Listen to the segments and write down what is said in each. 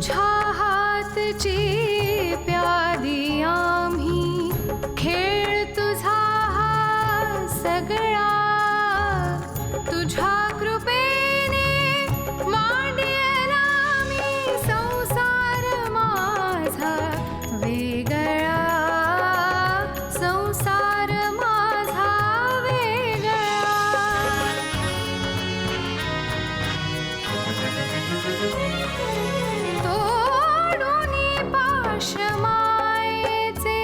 तुझ्या हातची प्यादी आम्ही खेळ तुझा हा सगळा तुझ्या कृपेने मांडलेला मी संसार माझा वेगळा संसार माझा वेगळा तोडूनी पाश मायेचे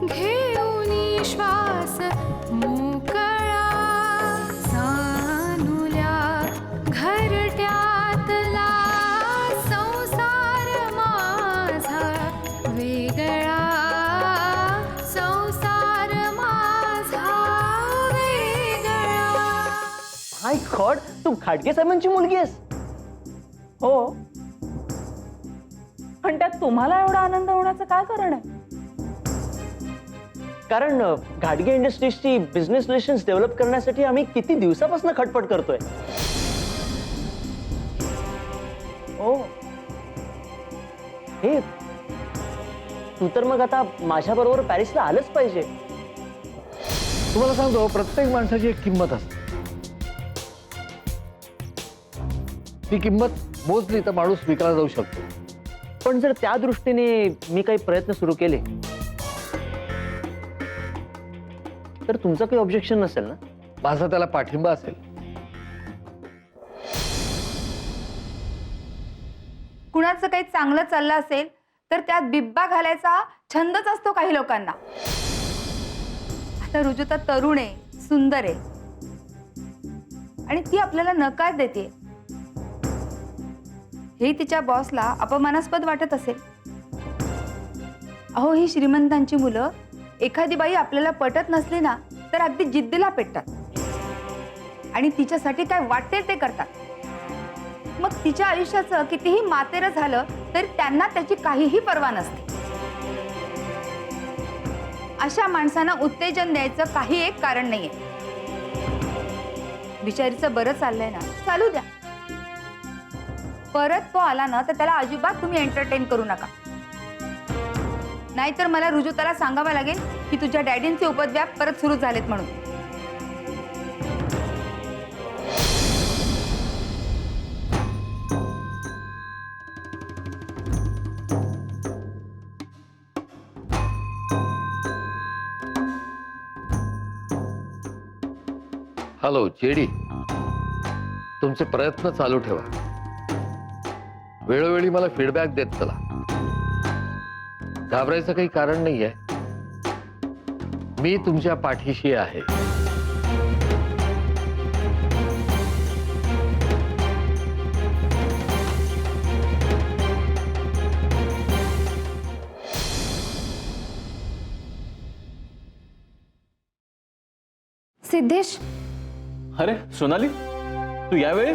घेऊनी श्वास मोकळा सानुल्या घरट्यातला संसार माझा वेगळा संसार माझा वेगळा. माय गॉड, तू घाटगे साहेबांची मुलगी आहेस? हो, पण त्यात तुम्हाला एवढा आनंद होण्याचं काय कारण आहे? कारण घाटगे इंडस्ट्रीजची बिझनेस रिलेशन्स डेव्हलप करण्यासाठी आम्ही किती दिवसापासून खटपट करतोय. हो, हे तू तर मग आता माझ्या बरोबर पॅरिसला आलंच पाहिजे. तुम्हाला सांगतो, प्रत्येक माणसाची एक किंमत असते. ती किंमत मोजली तर माणूस विकला जाऊ शकतो. पण जर त्या दृष्टीने मी काही प्रयत्न सुरू केले तर तुमचं काही ऑब्जेक्शन नसेल ना? माझा त्याला पाठिंबा असेल. कुणाचं काही चांगलं चाललं असेल तर त्यात बिब्बा घालायचा छंदच असतो काही लोकांना. आता रुजुता तरुण आहे, सुंदर आहे आणि ती आपल्याला नकार देते. हे तिच्या बॉसला अपमानास्पद वाटत असेल. अहो, ही श्रीमंतांची मुलं एखादी बाई आपल्याला पटत नसली ना तर अगदी जिद्दीला पेटतात आणि तिच्यासाठी काय वाटेल ते करतात. मग तिच्या आयुष्याचं कितीही मातेरं झालं तरी त्यांना त्याची काहीही पर्वा नसते. अशा माणसांना उत्तेजन द्यायचं काही एक कारण नाहीये. बिचारीचं बरं चाललंय ना, चालू द्या. परत तो आला ना तर त्याला अजिबात तुम्ही एंटरटेन करू नका, नाहीतर मला रुजुताला सांगावं लागेल की तुझ्या डॅडींचे उपद्व्याप परत सुरू झालेत म्हणून. हॅलो जेडी, तुमचे प्रयत्न चालू ठेवा. वेळोवेळी मला फीडबॅक देत चला. घाबरायचं काही कारण नाहीये. मी तुमच्या पाठीशी आहे. सिद्धेश, अरे सोनाली, तू यावेळी?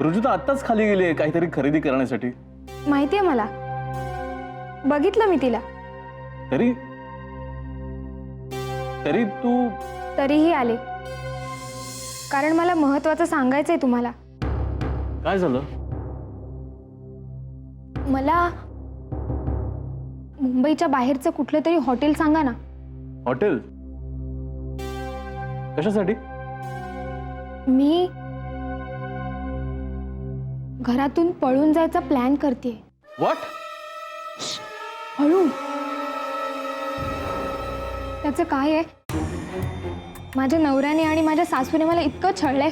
रुजुता आत्ताच खाली गेली आहे काहीतरी खरेदी करण्यासाठी. माहितीये मला, बघितलं मी तिला. तरी तरी तू तरीही आले, कारण मला महत्वाचं सांगायचंय तुम्हाला. काय झालं? मला मुंबईच्या बाहेरचं कुठलं तरी हॉटेल सांगा ना. हॉटेल? कशासाठी? मी घरातून पळून जायचा प्लॅन करते. व्हॉट? हळू. त्याचं काय आहे, माझ्या नवऱ्याने आणि माझ्या सासूने मला इतकं छळलंय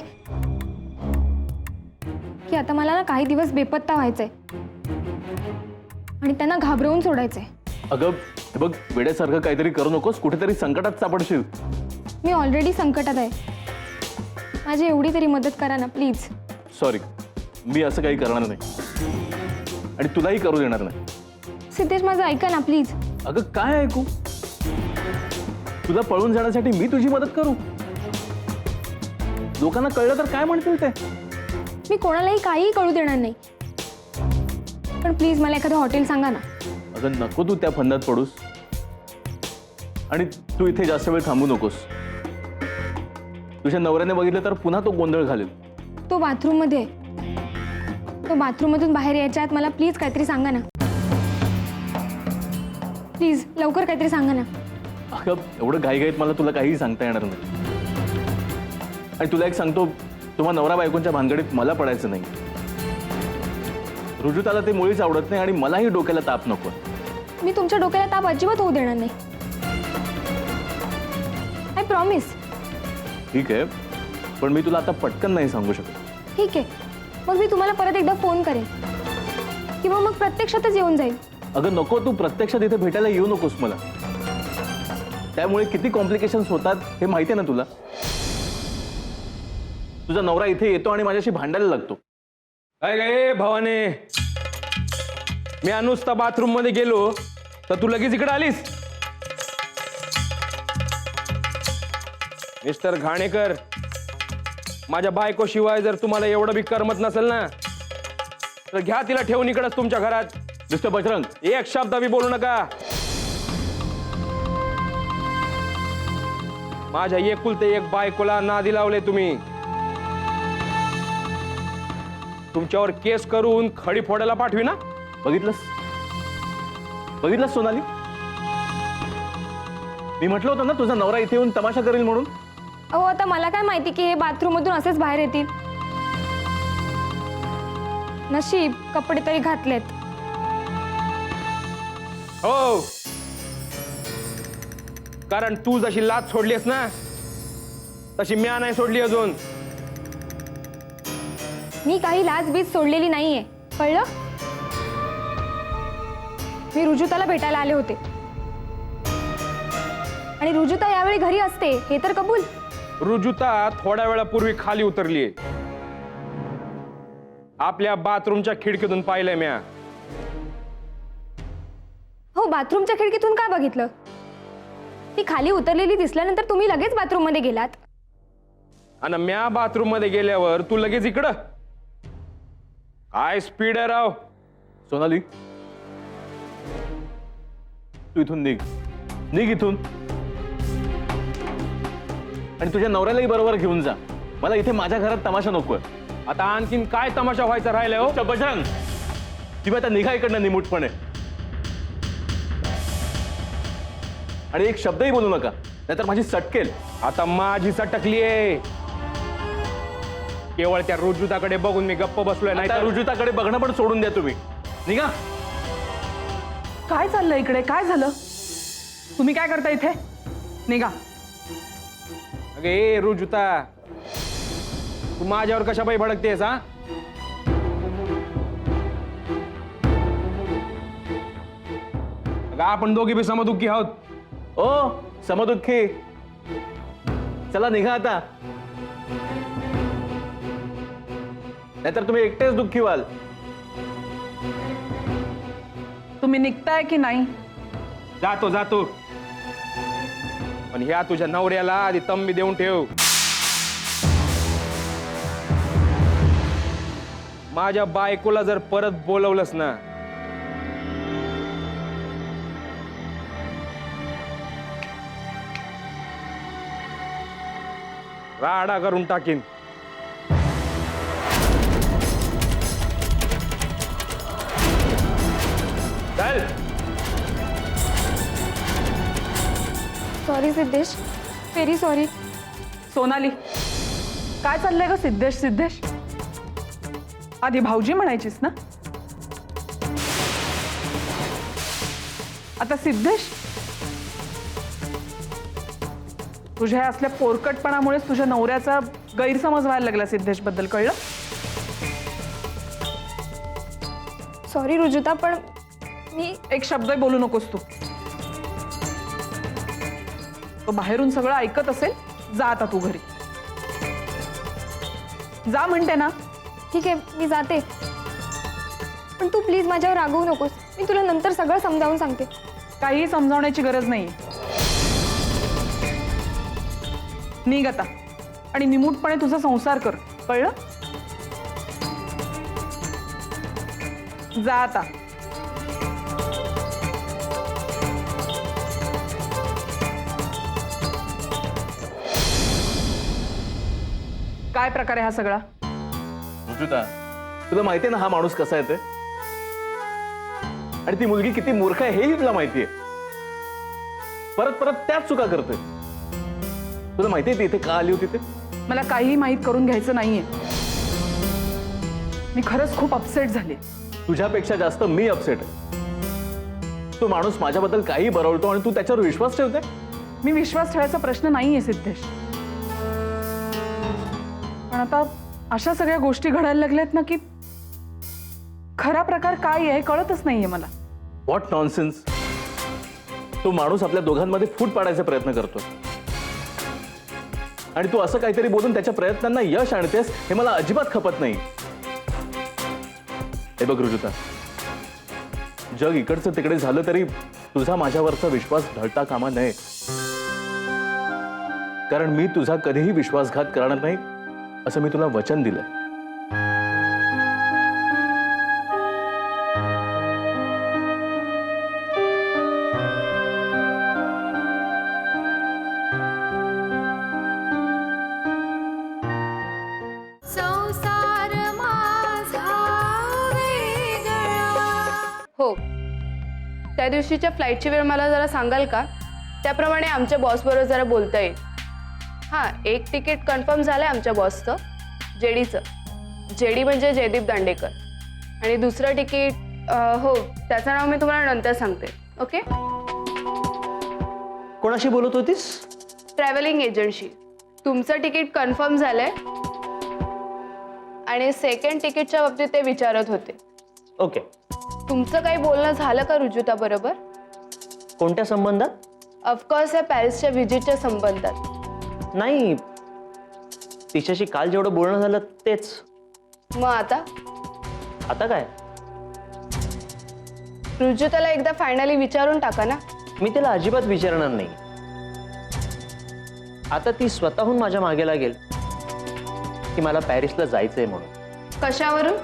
की आता मला ना काही दिवस बेपत्ता व्हायचंय आणि त्यांना घाबरवून सोडायचंय. अगं हे बघ, वेड्यासारखं काहीतरी करू नकोस, कुठेतरी संकटात सापडशील. मी ऑलरेडी संकटात आहे. माझी एवढी तरी मदत करा ना प्लीज. सॉरी, मी असं काही करणार नाही आणि तुलाही करू देणार नाही. सिद्धेश, माझं ऐका ना प्लीज. अगं काय ऐकू? तुला पळून जाण्यासाठी मी तुझी मदत करू? लोकांना कळलं तर काय म्हणतील ते? मी कोणालाही काहीही कळू देणार नाही, पण प्लीज मला एखादं हॉटेल सांगा ना. अगं नको तू त्या फंदात पडूस, आणि तू इथे जास्त वेळ थांबू नकोस. तुझ्या नवऱ्याने बघितलं तर पुन्हा तो गोंधळ घालेल. तो बाथरूम मध्ये आहे. तो बाथरूममधून बाहेर यायच्या आत मला प्लीज काहीतरी सांगा ना. प्लीज लवकर काहीतरी सांगा ना. अगं एवढं घाईघाईत मला तुला काहीही सांगता येणार नाही. आणि तुला एक सांगतो, तुम्हा नवरा बायकोंच्या भानगडीत मला पडायचं नाही. रुजुताला ते मुळीच आवडत नाही आणि मलाही डोक्याला ताप नको. मी तुमच्या डोक्याला ताप अजिबात होऊ देणार नाही. I promise. ठीक आहे, पण मी तुला आता पटकन नाही सांगू शकत. ठीक आहे, मग मी तुम्हाला परत एकदा फोन करेन किंवा मग प्रत्यक्षातच येऊन जाईल. अगं नको, तू प्रत्यक्षात इथे भेटायला येऊ नकोस मला. त्यामुळे किती कॉम्प्लिकेशन्स होतात हे माहिती आहे ना तुला. तुझा नवरा इथे येतो आणि माझ्याशी भांडायला लागतो. काय गे भावाने, मी नुसता बाथरूम मध्ये गेलो तर तू लगेच इकडे आलीस. मिस्टर घाणेकर, माझ्या बायको शिवाय जर तुम्हाला एवढं बी करमत नसेल ना तर घ्या तिला ठेवून इकडंच तुमच्या घरात. मिस्टर बजरंग, एक शब्द बी बोलू नका. माझ्या एकुलते एक बायकोला नादी लावले तुम्ही. तुमच्यावर केस करून खडी फोडायला पाठवी ना. बघितलंस बघितलंस सोनाली, मी म्हटलं होतं ना तुझा नवरा इथे येऊन तमाशा करेल म्हणून. अहो आता मला काय माहिती की हे बाथरूममधून असेच बाहेर येतील. नशीब कपडे तरी घातलेत. हो, कारण तू जशी लाच सोडलीस ना तशी म्या नाही सोडली अजून. मी काही लाज बीज सोडलेली नाहीये, कळलं. मी रुजुताला भेटायला आले होते आणि रुजुता यावेळी घरी असते हे तर कबूल. रुजुता थोड्या वेळापूर्वी खाली उतरलीये. आपल्या बाथरूमच्या खिडकीतून पाहिलंय म्या. हो, बाथरूमच्या खिडकीतून काय बघितलं. ती खाली उतरलेली दिसल्यानंतर तुम्ही लगेच बाथरूम मध्ये गेलात. आणि म्या बाथरूम मध्ये गेल्यावर तू लगेच इकडं. काय स्पीड आहे राव. सोनाली, तू इथून निघ इथून आणि तुझ्या नवऱ्यालाही बरोबर घेऊन जा. मला इथे माझ्या घरात तमाशा नकोय. आता आणखीन काय तमाशा व्हायचा राहिलाय हो. बजरंग, तुम्ही आता निघा इकडनं निमूटपणे. आणि एक शब्दही बोलू नका, नाहीतर माझी सटकेल. आता माझी सटकलीये. केवळ त्या रुजुताकडे बघून मी गप्प बसलोय. नाही त्या तर रुजुताकडे बघणं पण सोडून द्या तुम्ही. निघा. काय चाललंय इकडे? काय झालं? तुम्ही काय करता इथे? निघा. अगे रुजुता, तू माझ्यावर कशा पायी भडकतेस हा. अगं आपण दोघे बी समदुःखी आहोत. ओ समदुःखी, चला निघा आता, नाहीतर तुम्ही एकटेच दुःखी व्हाल. तुम्ही निघताय की नाही? जातो जातो, पण ह्या तुझ्या नवऱ्याला आधी तंबी देऊन ठेव. माझ्या बायकोला जर परत बोलवलंस ना राडा करून टाकीन. चल. Sorry Siddhesh, very sorry. Sonali, काय चाललंय ग? सिद्धेश आधी भाऊजी म्हणायचीस ना, आता सिद्धेश. तुझ्या असल्या पोरकटपणामुळेच तुझ्या नवऱ्याचा गैरसमज व्हायला लागला सिद्धेश बद्दल, कळलं? सॉरी रुजुता, पण मी एक शब्द बोलू नकोस तू. तो बाहेरून सगळं ऐकत असेल. जा आता तू घरी जा म्हणते ना. ठीक आहे, मी जाते, पण तू प्लीज माझ्यावर रागवू नकोस. मी तुला नंतर सगळं समजावून सांगते. काही समजावण्याची गरज नाही. निघ आता आणि निमूटपणे तुझा संसार कर, कळलं? जा आता. काय प्रकार आहे हा सगळा? रुजुता, तुला माहितीये ना हा माणूस कसा आहे ते, आणि ती मुलगी किती मूर्ख आहे हेही तुला माहितीये. परत परत त्याच चुका करते. तुला माहितीये ती इथे का आली होती ते? मला काहीही माहीत करून घ्यायचं नाहीये. मी खरंच खूप अपसेट झाले. तुझ्यापेक्षा जास्त मी अपसेट आहे. तो माणूस माझ्याबद्दल काही बरवतो आणि तू त्याच्यावर विश्वास ठेवते. मी विश्वास ठेवायचा प्रश्न नाहीये सिद्धेश, पण आता अशा सगळ्या गोष्टी घडायला लागल्यात ना की खरा प्रकार काय आहे कळतच नाहीये मला. What nonsense. तो माणूस आपल्या दोघांमध्ये फूट पाडायचा प्रयत्न करतो आणि तू असं काहीतरी बोलून त्याच्या प्रयत्नांना यश आणतेस हे मला अजिबात खपत नाही. हे बघ रुजुता, जग इकडचं तिकडे झालं तरी तुझा माझ्यावरचा विश्वास ढळता कामा नये, कारण मी तुझा कधीही विश्वासघात करणार नाही असं मी तुला वचन दिलंय. संसार माझा वेगळा. हो, त्या दिवशीच्या फ्लाईटची वेळ मला जरा सांगाल का? त्याप्रमाणे आमच्या बॉसबरोबर जरा बोलता येईल. हां, एक तिकीट कन्फर्म झालं आहे आमच्या बॉसचं, जेडीचं. जेडी म्हणजे जयदीप दांडेकर. आणि दुसरं तिकीट हो, त्याचं नाव मी तुम्हाला नंतर सांगते. ओके? कोणाशी बोलत होतीस? ट्रॅव्हलिंग एजंटशी. तुमचं तिकीट कन्फर्म झालं आहे आणि सेकंड तिकीटच्या बाबतीत ते विचारत होते. ओके. तुमचं काही बोलणं झालं का रुजुता बरोबर? कोणत्या संबंधात? ऑफकोर्स या पॅरिसच्या व्हिजिटच्या संबंधात. नाही, तिच्याशी काल जेवढं बोलणं झालं तेच. मग आता आता काय? रुजुताला एकदा फायनली विचारून टाका ना. मी तिला अजिबात विचारणार नाही. आता ती स्वतःहून माझ्या मागे लागेल की मला पॅरिसला जायचंय म्हणून. कशावरून?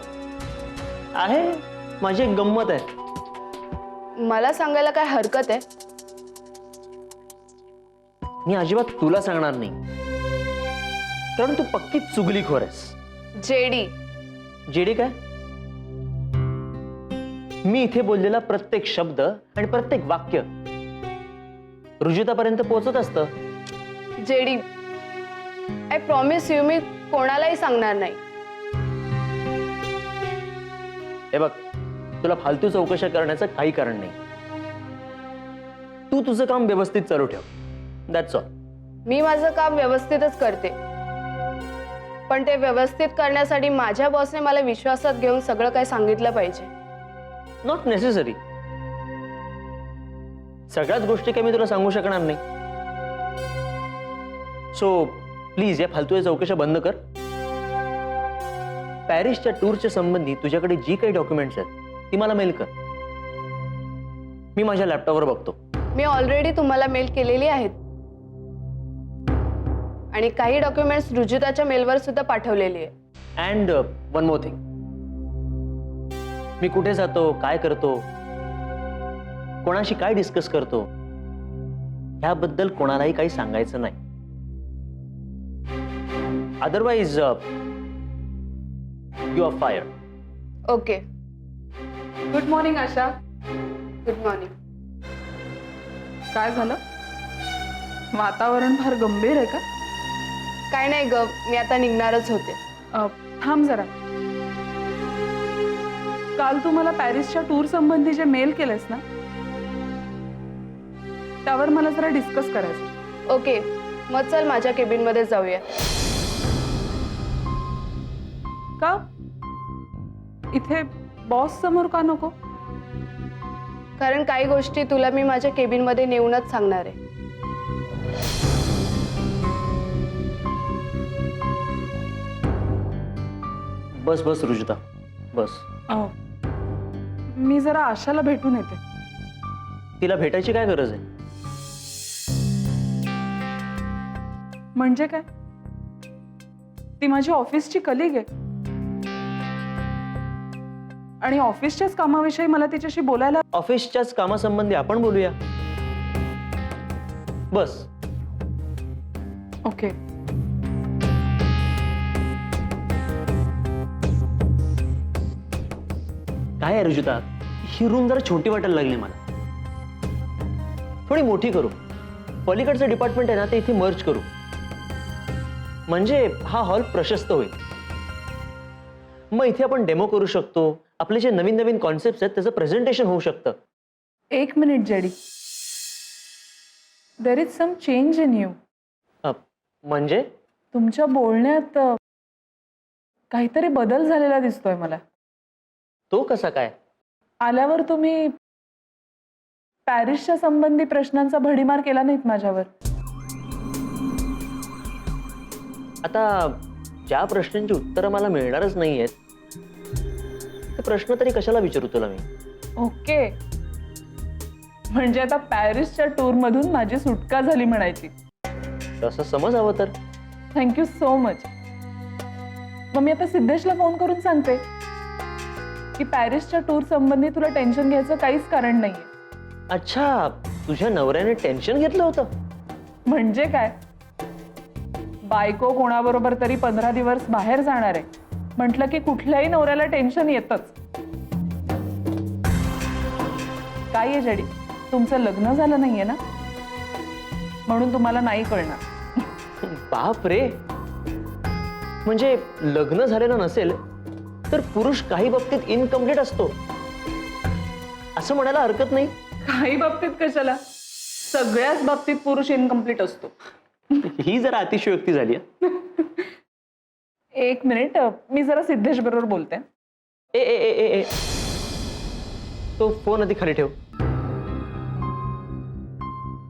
आहे, माझी एक गंमत आहे. मला सांगायला काय हरकत आहे? मी अजिबात तुला सांगणार नाही, कारण तू पक्की चुगलीखोर आहेस. जेडी. जेडी काय? मी इथे बोललेला प्रत्येक शब्द आणि प्रत्येक वाक्य रुजुतापर्यंत पोहोचत असतं. जेडी, आय प्रॉमिस यू, मी कोणालाही सांगणार नाही. हे बघ, तुला फालतू चौकशा करण्याचं काही कारण नाही. तू तुझं काम व्यवस्थित चालू ठेव. That's all. मी माझं काम व्यवस्थितच करते, पण ते व्यवस्थित करण्यासाठी माझ्या बॉसने मला विश्वासात घेऊन सगळं काय सांगितलं पाहिजे. Not necessary. सगळ्याच गोष्टी काही मी तुला सांगू शकणार नाही. सो प्लीज या फालतू चौकशा बंद कर. पॅरिसच्या टूरच्या संबंधी तुझ्याकडे जी काही डॉक्युमेंट्स आहेत ती मला मेल कर. मी माझ्या लॅपटॉपवर बघतो. मी ऑलरेडी तुम्हाला मेल केलेली आहेत आणि काही डॉक्युमेंट्स रुजुताच्या मेलवर सुद्धा पाठवलेली आहे. अँड वन मोर थिंग, मी कुठे जातो, काय करतो, कोणाशी काय डिस्कस करतो ह्याबद्दल कोणालाही काही सांगायचं नाही. Otherwise you are fire. Okay. Good morning Asha. Good morning. काय झालं? वातावरण फार गंभीर आहे का? काय नाही ग, मी आता निघणारच होते. थांब जरा. काल तू मला पॅरिसच्या टूर संबंधी जे मेल केलेस ना, त्यावर मला जरा डिस्कस करायचं. ओके, मग चल माझ्या केबिनमध्ये जाऊया. का? इथे बॉस समोर का नको? कारण काही गोष्टी तुला मी माझ्या केबिनमध्ये नेऊनच सांगणार आहे. बस बस रुजुता, बस. मी जरा आशाला भेटून येते. तिला भेटायची काय गरज आहे? म्हणजे काय? ती माझी ऑफिसची कलिग आहे आणि ऑफिसच्याच कामाविषयी मला तिच्याशी बोलायला. ऑफिसच्याच कामासंबंधी आपण बोलूया. बस. ओके. काय आहे रुजुता, ही रूम जरा छोटी वाटायला लागली मला. थोडी मोठी करू. पलीकडचं डिपार्टमेंट आहे ना ते इथे मर्ज करू, म्हणजे हा हॉल प्रशस्त होईल. मग इथे आपण डेमो करू शकतो. आपले जे नवीन नवीन कॉन्सेप्ट आहेत त्याचं प्रेझेंटेशन होऊ शकतं. एक minute JD, there is some change in you. म्हणजे तुमच्या बोलण्यात काहीतरी बदल झालेला दिसतोय मला. तो कसा काय? आल्यावर तुम्ही पॅरिसच्या संबंधी प्रश्नांचा भडीमार केला नाहीत माझ्यावर. आता ज्या प्रश्नांची उत्तरं मला मिळणारच नाहीयेत ते प्रश्न तरी कशाला विचारू तुला मी. ओके, म्हणजे आता पॅरिसच्या टूर मधून माझी सुटका झाली म्हणायची. तसं समज हवं तर. Thank you so much. मग मी आता सिद्धेशला फोन करून सांगते की पॅरिसच्या टूर संबंधी तुला टेन्शन घ्यायचं काहीच कारण नाहीये. अच्छा, तुझ्या नवऱ्याने टेन्शन घेतलं होतं? म्हणजे काय, बायको कोणाबरोबर तरी 15 दिवस बाहेर जाणार आहे म्हटलं की कुठल्याही नवऱ्याला टेन्शन येतच. काय आहे जडी, तुमचं लग्न झालं नाहीये ना, म्हणून तुम्हाला नाही कळणार. बाप रे, म्हणजे लग्न झालेलं नसेल तर पुरुष काही बाबतीत इनकम्प्लीट असतो असं म्हणायला हरकत नाही. काही बाबतीत कशाला, सगळ्याच बाबतीत पुरुष इनकम्प्लीट असतो. ही जरा अतिशयोक्ती झाली. एक मिनिट, मी जरा सिद्धेश बरोबर बोलते. ए ए ए ए ए तो फोन आधी खाली ठेव.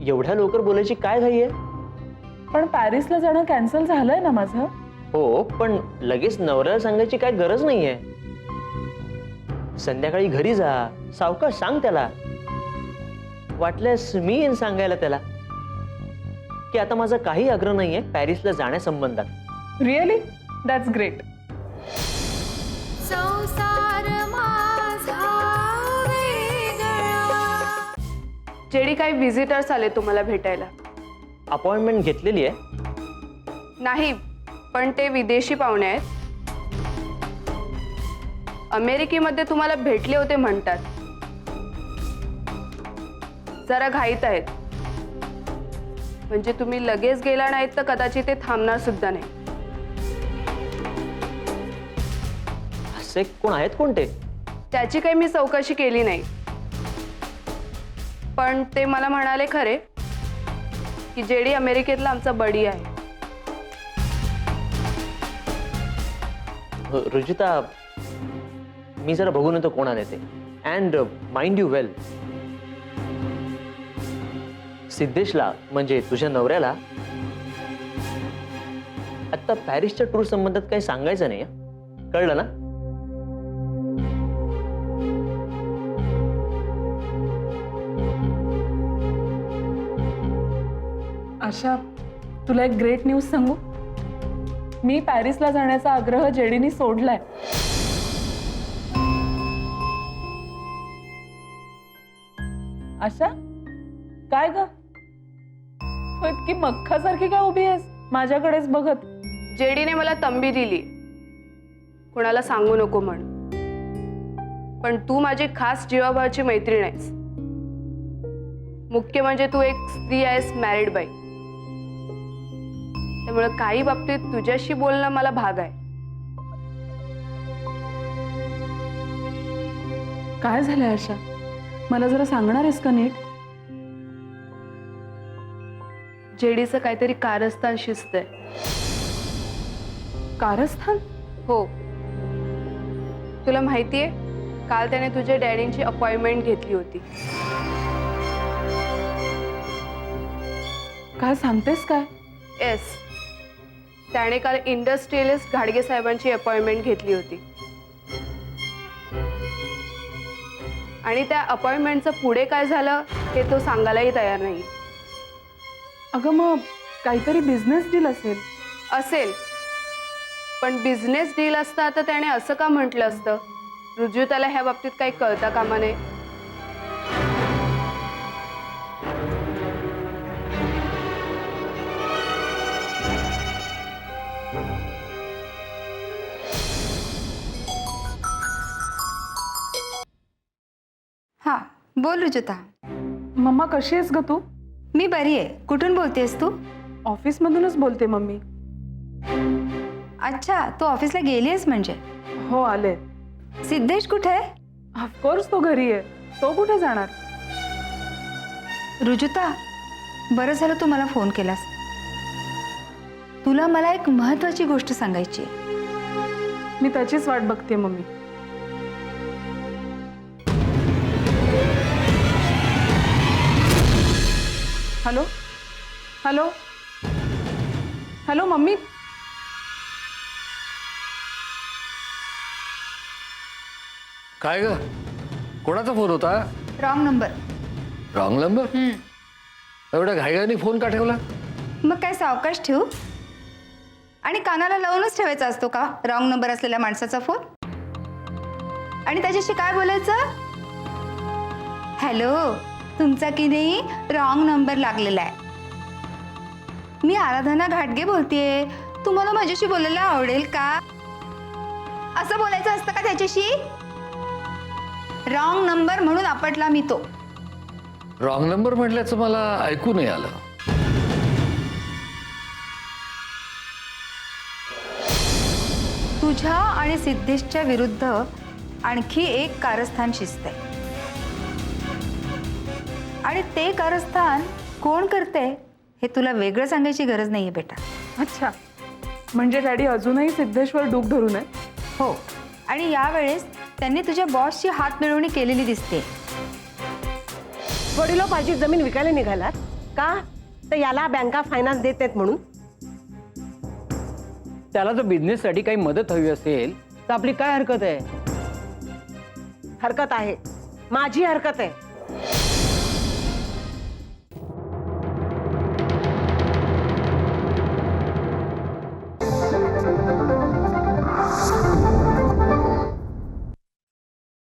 एवढ्या लवकर बोलायची काय घाई आहे? पण पॅरिसला जाणं कॅन्सल झालंय ना माझं. हो, पण लगेच नवऱ्याला सांगायची काय गरज नाहीये. संध्याकाळी घरी जा, सावकाश सांग त्याला. वाटल्यास मी येईन सांगायला त्याला की आता माझा काही आग्रह नाहीये पॅरिसला जाण्यासंबंधात. Really, that's great. संसार माझा वेगळा. जेडी काही व्हिजिटर्स आले तुम्हाला भेटायला? अपॉइंटमेंट घेतलेली आहे? नाही, पण ते विदेशी पाहुणे आहेत. अमेरिकेमध्ये तुम्हाला भेटले होते म्हणतात. जरा घाईत आहेत, म्हणजे तुम्ही लगेच गेला नाहीत तर कदाचित ते थांबणार सुद्धा नाही. असे कोण आहेत कोणते? त्याची काही मी चौकशी केली नाही, पण ते मला म्हणाले खरे की जेडी अमेरिकेतला आमचा बडी आहे. रुजिता, मी जरा बघून येतो कोण आले ते. अँड माइंड यू वेल, सिद्धेशला म्हणजे तुझ्या नवऱ्याला आता पॅरिसच्या टूर संबंधात काही सांगायचं नाही. कळलं ना? आशा, तुला एक ग्रेट न्यूज सांगू. मी पॅरिसला जाण्याचा आग्रह जेडीने सोडलाय. आशा, काय ग, तू इतकी मक्खासारखी काय उभी आहेस माझ्याकडेच बघत? जेडीने मला तंबी दिली, कोणाला सांगू नको म्हण. पण तू माझी खास जीवाभावाची मैत्रीण आहेस. मुख्य म्हणजे तू एक स्त्री आहेस, मॅरिड बाई. त्यामुळे काही बाबतीत तुझ्याशी बोलणं मला भाग आहे. काय झालंय आशा, मला जरा सांगणार आहेस का नीट? जेडीचं काहीतरी कारस्थान शिजतंय. कारस्थान? हो, तुला माहितीये, काल त्याने तुझ्या डॅडींची अपॉइंटमेंट घेतली होती. काय सांगतेस काय? येस, त्याने काल इंडस्ट्रियलिस्ट घाडगे साहेबांची अपॉइंटमेंट घेतली होती. आणि त्या अपॉइंटमेंटचं पुढे काय झालं हे तो सांगायलाही तयार नाही. अगं, मग काहीतरी बिझनेस डील असेल. असेल, पण बिझनेस डील असता तर त्याने असं का म्हटलं असतं? रुजू त्याला ह्या बाबतीत काही कळता कामा नये. बोल रुजुता. मम्मा कशी आहेस ग तू? मी बरी आहे. कुठून बोलतेस तू? ऑफिसमधूनच बोलते मम्मी. अच्छा, तू ऑफिसला गेली आहेस म्हणजे. हो आले. सिद्धेश कुठे आहे? ऑफकोर्स तो घरी आहे. तो कुठे जाणार? रुजुता, बरं झालं तू मला फोन केलास. तुला मला एक महत्वाची गोष्ट सांगायची आहे. मी त्याचीच वाट बघते mummy. Hello hello hello mummy. काय ग, कोणाचा फोन होता? Wrong number. Wrong number? एवढ्या घाईघाईने फोन का ठेवला? मग काय सावकाश ठेवू? आणि कानाला लावूनच ठेवायचा असतो का रॉंग नंबर असलेल्या माणसाचा फोन? आणि त्याच्याशी काय बोलायचं? हॅलो, तुमचा की नाही रॉंग नंबर लागलेला आहे. मी आराधना घाटगे बोलतेय. तुम्हाला माझ्याशी बोलायला आवडेल का? असं बोलायचं असतं का त्याच्याशी? रॉंग नंबर म्हणून आपटला मी तो. रॉंग नंबर म्हटल्याचं मला ऐकू नाही आलं. तुझ्या आणि सिद्धेशच्या विरुद्ध आणखी एक कारस्थान शिजतंय. आणि ते कारस्थान कोण करते हे तुला वेगळं सांगायची गरज नाहीये बेटा. अच्छा, म्हणजे डॅडी अजूनही सिद्धेश्वर डूक धरून आहे? हो, आणि यावेळेस त्यांनी तुझ्या बॉसची हात मिळवणी केलेली दिसते. वडिलोपार्जित जमीन विकायला निघालात का? तर याला बँका फायनान्स देत आहेत म्हणून? त्याला जर बिझनेससाठी काही मदत हवी असेल तर आपली काय हरकत आहे? हरकत आहे, माझी हरकत आहे.